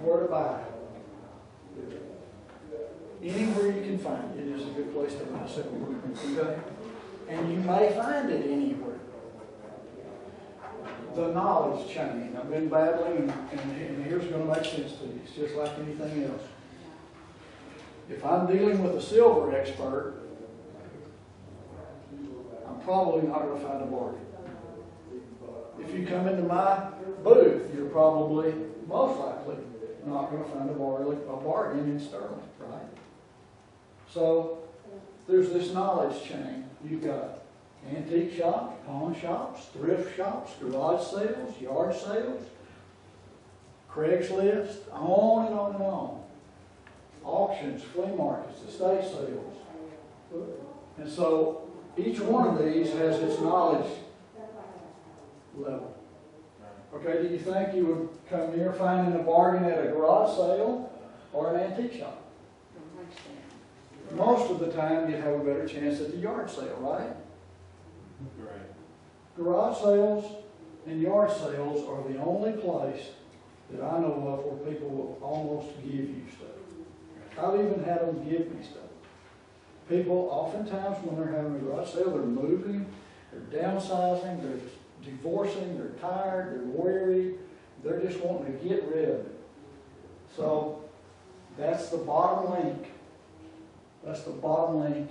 where to buy. Anywhere you can find it is a good place to buy silver. Okay? And you may find it anywhere. The knowledge chain. I've been battling, and here's going to make sense to you. It's just like anything else. If I'm dealing with a silver expert, I'm probably not going to find a bargain. If you come into my booth, you're probably, most likely, not going to find a bargain in sterling, right? So, there's this knowledge chain. You've got antique shops, pawn shops, thrift shops, garage sales, yard sales, Craigslist, on and on and on. Auctions, flea markets, estate sales. And so each one of these has its knowledge level. Okay, do you think you would come here finding a bargain at a garage sale or an antique shop? Most of the time you'd have a better chance at the yard sale, right? Right. Garage sales and yard sales are the only place that I know of where people will almost give you stuff. I've even had them give me stuff. People, oftentimes when they're having a garage sale, they're moving, they're downsizing, they're divorcing, they're tired, they're weary, they're just wanting to get rid of it. So that's the bottom link. That's the bottom link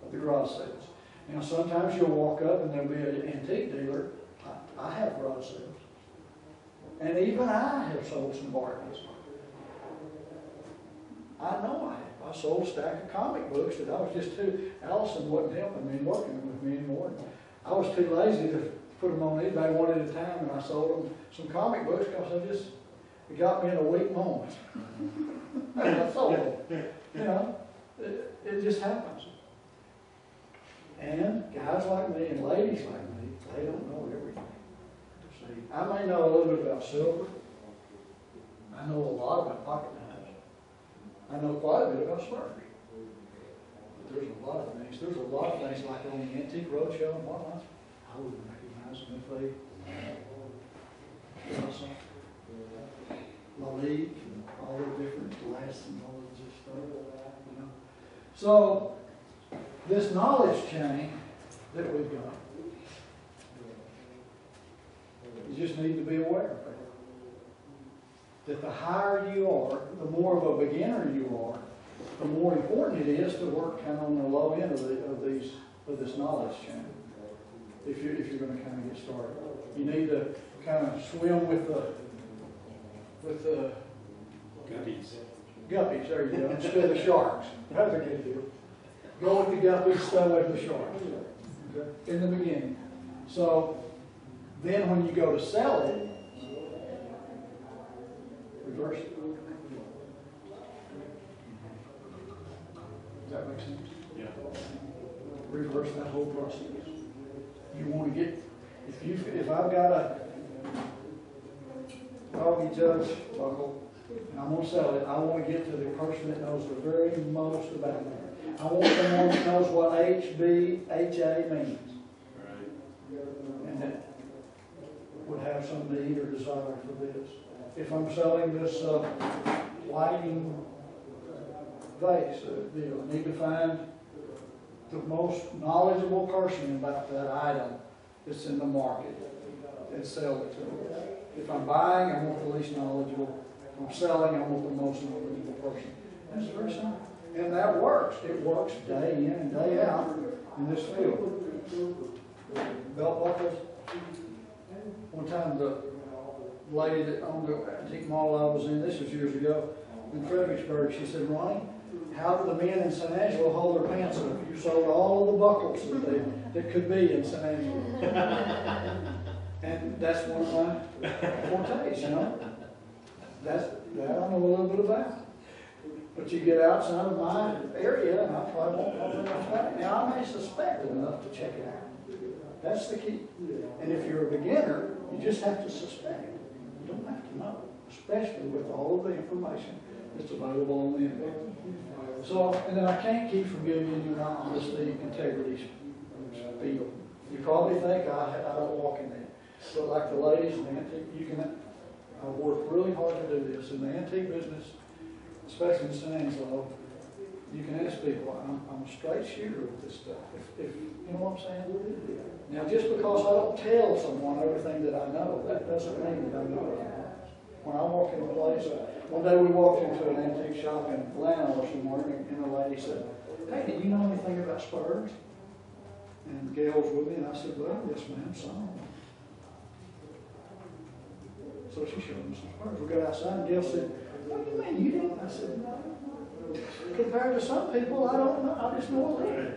of the garage sales. Now sometimes you'll walk up and there'll be an antique dealer. I have garage sales. And even I have sold some bargains. I know I have. I sold a stack of comic books that I was just too, Allison wasn't helping me working with me anymore. I was too lazy to put them on eBay one at a time, and I sold them some comic books because it got me in a weak moment. And I sold them. You know, it just happens. And guys like me and ladies like me, they don't know everything. See, I may know a little bit about silver. I know a lot about pocket knives. I know quite a bit about smurfs. But there's a lot of things. There's a lot of things like on the Antique Roadshow and whatnot. I wouldn't recognize them if they, Lalique and all the different glass and all of this stuff. You know. So this knowledge chain that we've got, you just need to be aware of it. That the higher you are, the more of a beginner you are, the more important it is to work kind of on the low end of this knowledge chain. If you're going to kind of get started, you need to kind of swim with the Guppies. Guppies, there you go, instead of the sharks. That's a good deal. Go with the guppies, stay away from the sharks. In the beginning. So then when you go to sell it, reverse it. Does that make sense? Yeah. Reverse that whole process. You want to get, if I've got a doggy judge buckle and I'm going to sell it, I want to get to the person that knows the very most about it. I want someone that knows what HBHA means. Right. And that would have some need or desire for this. If I'm selling this lighting vase deal, I need to find the most knowledgeable person about that item that's in the market and sell it to them. If I'm buying, I want the least knowledgeable. If I'm selling, I want the most knowledgeable person. That's very simple. And that works. It works day in and day out in this field. Belt buckles. One time the lady that owned the antique mall I was in, this was years ago, in Fredericksburg, she said, Ronnie, how do the men in San Angelo hold their pants up? You sold all of the buckles that could be in San Angelo. And that's one of my fortes, you know. That I know a little bit about. But you get outside of my area, and I probably won't know enough about it. Now, I may suspect enough to check it out. That's the key. And if you're a beginner, you just have to suspect. You don't have to know, especially with all of the information that's available on the internet. So, and then I can't keep from giving you my honesty, integrity spiel. You probably think I don't walk in that. But like the ladies, man, I've worked really hard to do this. this, in the antique business, especially in San Angelo, you can ask people, I'm a straight shooter with this stuff. If you know what I'm saying? Now, just because I don't tell someone everything that I know, that doesn't mean that I know it. When I walk in a place, one day we walked into an antique shop in Atlanta or somewhere, and a lady said, "Hey, do you know anything about spurs?" And Gail was with me, and I said, "Well, yes, ma'am, some." So she showed me some spurs. We got outside, and Gail said, "What do you mean you didn't?" I said, "No. Compared to some people, I don't know. I just know a little.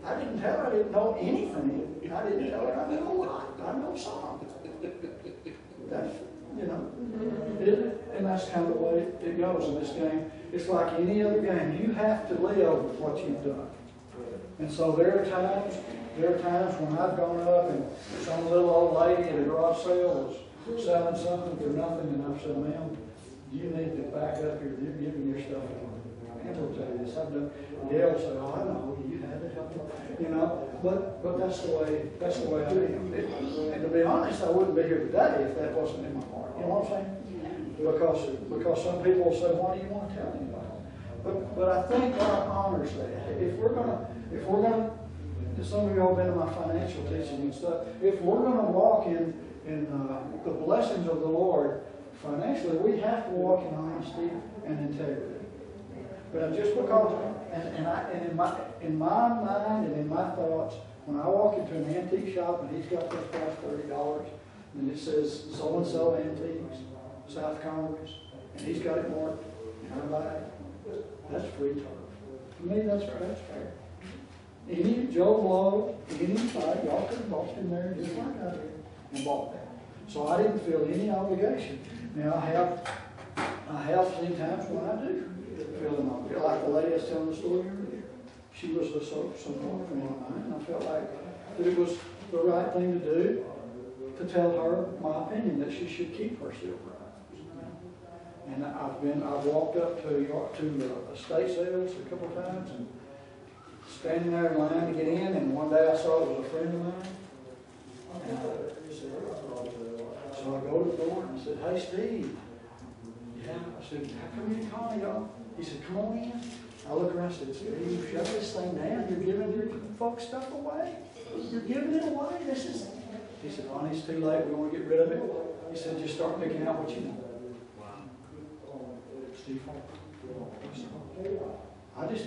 I didn't tell her I didn't know anything. I didn't tell her I know a lot. I know some." That's, you know, and that's kind of the way it goes in this game. It's like any other game. You have to live with what you've done. And so there are times when I've gone up and some little old lady at a garage sale was selling something for nothing, and I've said, "Ma'am, you need to back up here. You're giving your stuff away." And we'll tell you this. I've done. They'll say, "Oh, I know. You had to help them." You know, but that's the way I am. And to be honest, I wouldn't be here today if that wasn't in my heart. You know what I'm saying? Because some people say, "Why do you want to tell anybody?" But I think God honors that. If we're gonna, some of y'all been in my financial teaching and stuff. If we're gonna walk in the blessings of the Lord financially, we have to walk in honesty and integrity. But just because, and in my mind and in my thoughts, when I walk into an antique shop and he's got this price $30, and it says so and so antiques, South Congress, and he's got it marked in our bag, that's free turf. To me, that's fair. Any Joe Blow, anybody, y'all could have walked in there just like I did and bought that. So I didn't feel any obligation. Now I have seen times when I do feel an obligation. Like the lady I was telling the story earlier. She was a someone from one of mine, and I felt like that it was the right thing to do to tell her my opinion that she should keep her silver items. And I've walked up to estate sales a couple of times and standing there in line to get in, and one day I saw it was a friend of mine. And so I go to the door and I said, "Hey, Steve." "Yeah." I said, "How come you didn't call me, y'all?" He said, "Come on in." I look around and said, "Steve, shut this thing down. You're giving your folks' stuff away. You're giving it away. This is..." He said, "Ronnie, it's too late. We want to get rid of it." He said, "Just start picking out what you want." Steve, I just,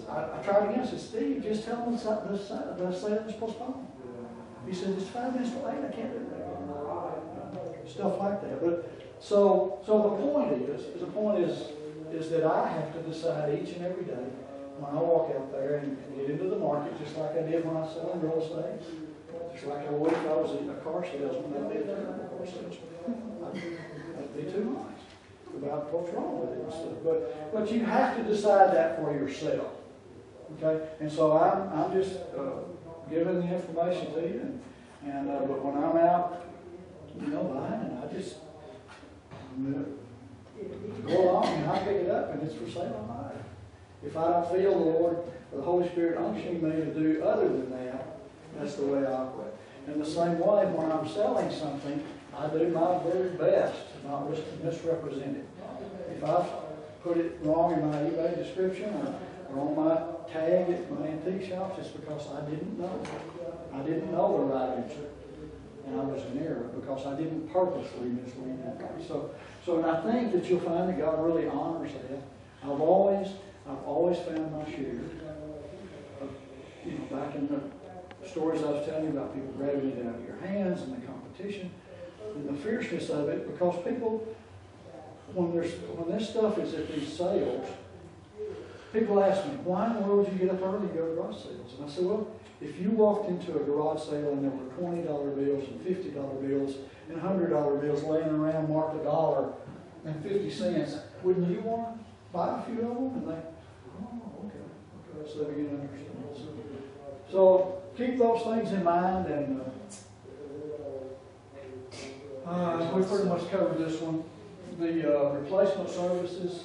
I tried again. I said, "Steve, just tell them the sale is postponed." He said, "It's 5 minutes to 8. I can't do that." Stuff like that. But so the point is that I have to decide each and every day when I walk out there and get into the market, just like I did when I was selling real estate, just like I would if I was a car salesman. I'd be a terrible car salesman. I'd be too nice about what's wrong with it and stuff. But you have to decide that for yourself. Okay? And so I'm just giving the information to you. But when I'm out, buying, and I just go along and I pick it up and it's for sale, I buy it. If I don't feel the Lord or the Holy Spirit unctioning me to do other than that, that's the way I operate. In the same way, when I'm selling something, I do my very best to not misrepresent it. If I put it wrong in my eBay description or on my tag at my antique shops, it's because I didn't know. I didn't know the right answer. And I was in error because I didn't purposely mislead anybody. So and I think that you'll find that God really honors that. I've always found my share of, back in the stories I was telling you about people grabbing it out of your hands and the competition and the fierceness of it, because people, when this stuff is at these sales, people ask me, "Why in the world would you get up early and go to garage sales?" And I said, "Well, if you walked into a garage sale and there were $20 bills and $50 bills and $100 bills laying around marked $1.50, wouldn't you want to buy a few of them?" And they, "Oh, okay. So they begin to understand." So keep those things in mind, and we pretty much covered this one. The replacement services.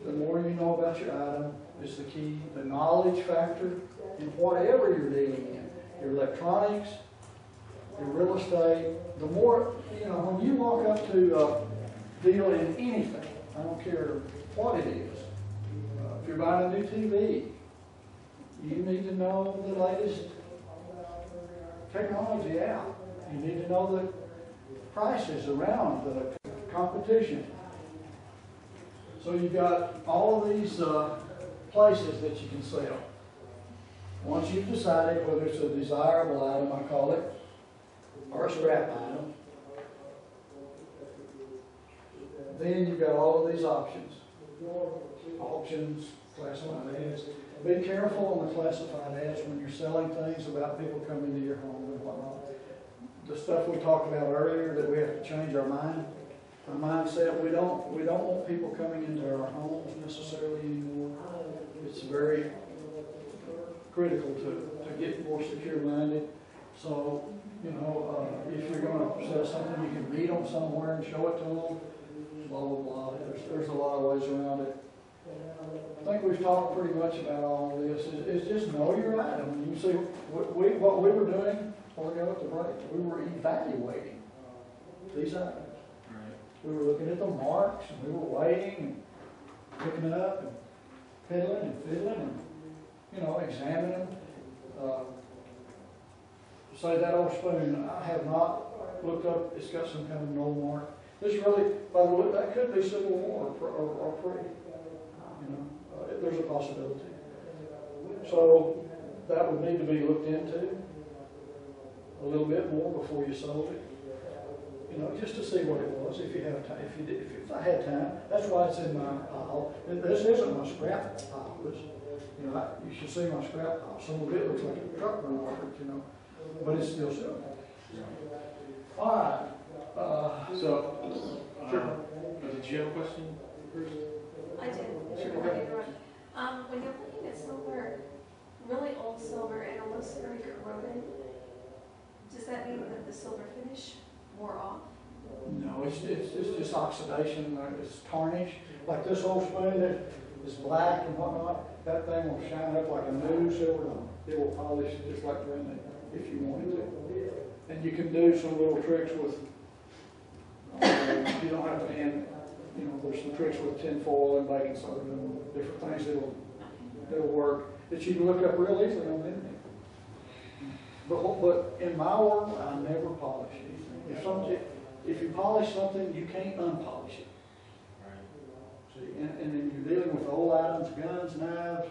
The more you know about your item is the key. The knowledge factor in whatever you're dealing in, your electronics, your real estate. The more, when you walk up to deal in anything. I don't care what it is. If you're buying a new TV, you need to know the latest technology out. You need to know the prices around the competition. So you've got all of these places that you can sell. Once you've decided whether it's a desirable item, I call it, or a scrap item, then you've got all of these options. Auctions, classified ads. Be careful on the classified ads when you're selling things about people coming to your home and whatnot. The stuff we talked about earlier, that we have to change our mind, our mindset. We don't want people coming into our homes necessarily anymore. It's very critical to get more secure-minded. So, you know, if you're going to sell something, you can read them somewhere and show it to them. Blah blah blah. There's a lot of ways around it. I think we've talked pretty much about all of this. Is just know your item. You see, what we were doing before we got up to break, we were evaluating these items. Right. We were looking at the marks, and we were weighing and picking it up and peddling and fiddling and, you know, examining them. Say that old spoon, I have not looked up, it's got some kind of no mark. This really, by the way, that could be Civil War or pre. You know, there's a possibility. So that would need to be looked into a little bit more before you sold it. You know, just to see what it was. If you have time, if I had time, that's why it's in my pile. This isn't my scrap pile. You know, you should see my scrap pile. Some of it looks like a truck run, you know, but it's still silver. All right. So, did you have a question first? I did. Sure. When you're looking at silver, really old silver, and it looks very corroded, does that mean that the silver finish wore off? No, it's just oxidation. It's tarnish. Like this old spoon that is black and whatnot, that thing will shine up like a new silver. It will polish just like brand new if you wanted to. And you can do some little tricks with. You don't have to hand. You know, there's some tricks with tin foil and baking soda and different things that'll work that you can look up real easily on the internet. But in my world, I never polish anything. If you polish something, you can't unpolish it. Right. See, and then you're dealing with old items, guns, knives,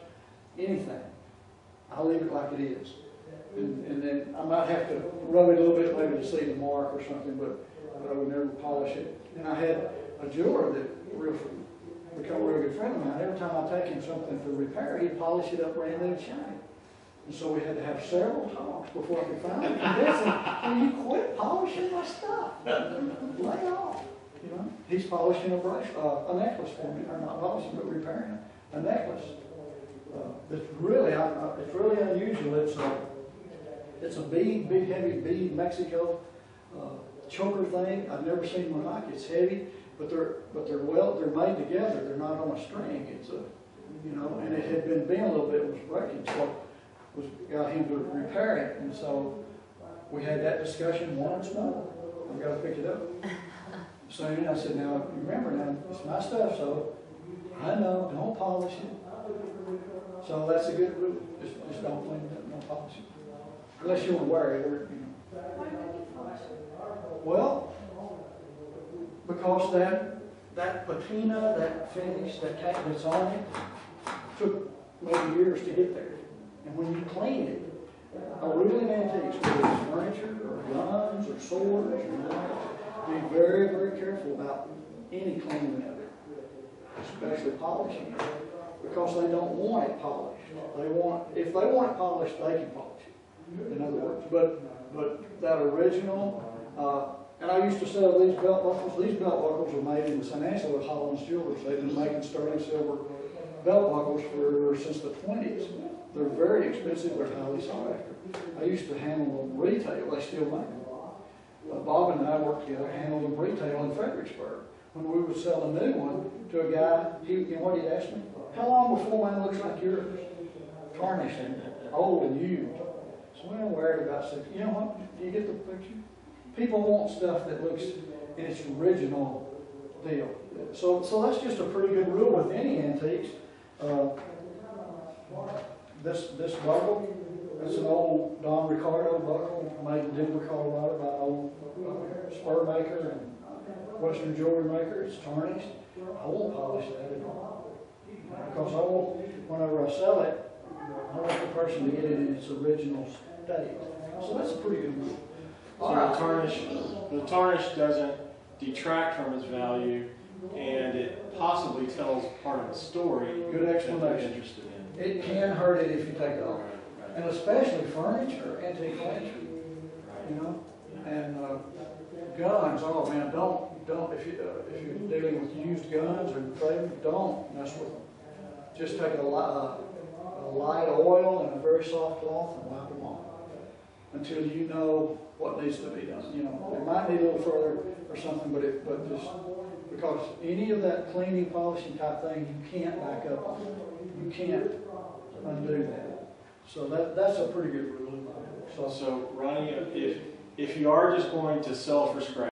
anything. I leave it like it is. And then I might have to rub it a little bit maybe to see the mark or something, but I would never polish it. And I had a jeweler that became a real good friend of mine. Every time I take him something for repair, he'd polish it up brand new and shiny. And so we had to have several talks before I could finally convince him, "Will you quit polishing my stuff? Lay off." You know, he's polishing a necklace for me, or not polishing, but repairing a necklace. It's really unusual. It's a bead, big heavy bead, Mexico choker thing. I've never seen one like it. It's heavy, but they're made together. They're not on a string. It's and it had been bent a little bit. It was breaking, so got him to repair it. And so we had that discussion once more. I've got to pick it up soon. I said, "Now remember, now it's my stuff, so I know don't polish it." So that's a good rule. Just don't clean it up, don't polish it. Unless you want to wear it, or, you know. Why would you polish it? Well, because that patina, that finish, that tack that's on it, took maybe years to get there. And when you clean it, a rule in antiques, whether it's furniture or guns or swords or knives, be very, very careful about any cleaning of it, especially polishing it, because they don't want it polished. If they want it polished, they can polish it. In other words, but that original, and I used to sell these belt buckles. These belt buckles were made in the San Angelo Hollins Jewelers. They've been making sterling silver belt buckles since the 20s. They're very expensive. They're highly sought after. I used to handle them retail. They still make them. Bob and I worked together, handled them retail in Fredericksburg. When we would sell a new one to a guy, you know what he'd ask me? "How long before mine looks like yours? Tarnished and old and used." So we wear it about 6. You know what? Do you get the picture? People want stuff that looks in its original deal. So that's just a pretty good rule with any antiques. This buckle, it's an old Don Ricardo buckle made in Denver, Colorado by an old spur maker and Western jewelry maker. It's tarnished. I won't polish that at all. Because I want, whenever I sell it, I want the person to get it in its original state. So that's a pretty good rule. So the tarnish doesn't detract from its value, and it possibly tells part of the story. Good that explanation. you're interested in. It can hurt it if you take it off. Right. And especially furniture, antique furniture, you know? And guns, oh man, don't, if you're dealing with used guns or trading, don't mess with them. Just take a light oil and a very soft cloth and wipe them off until you know what needs to be done. You know, it might need a little further or something, but just because any of that cleaning, polishing type thing, you can't back up on. You can't undo that. So that's a pretty good rule in my book. So Ronnie, if you are just going to sell for scrap,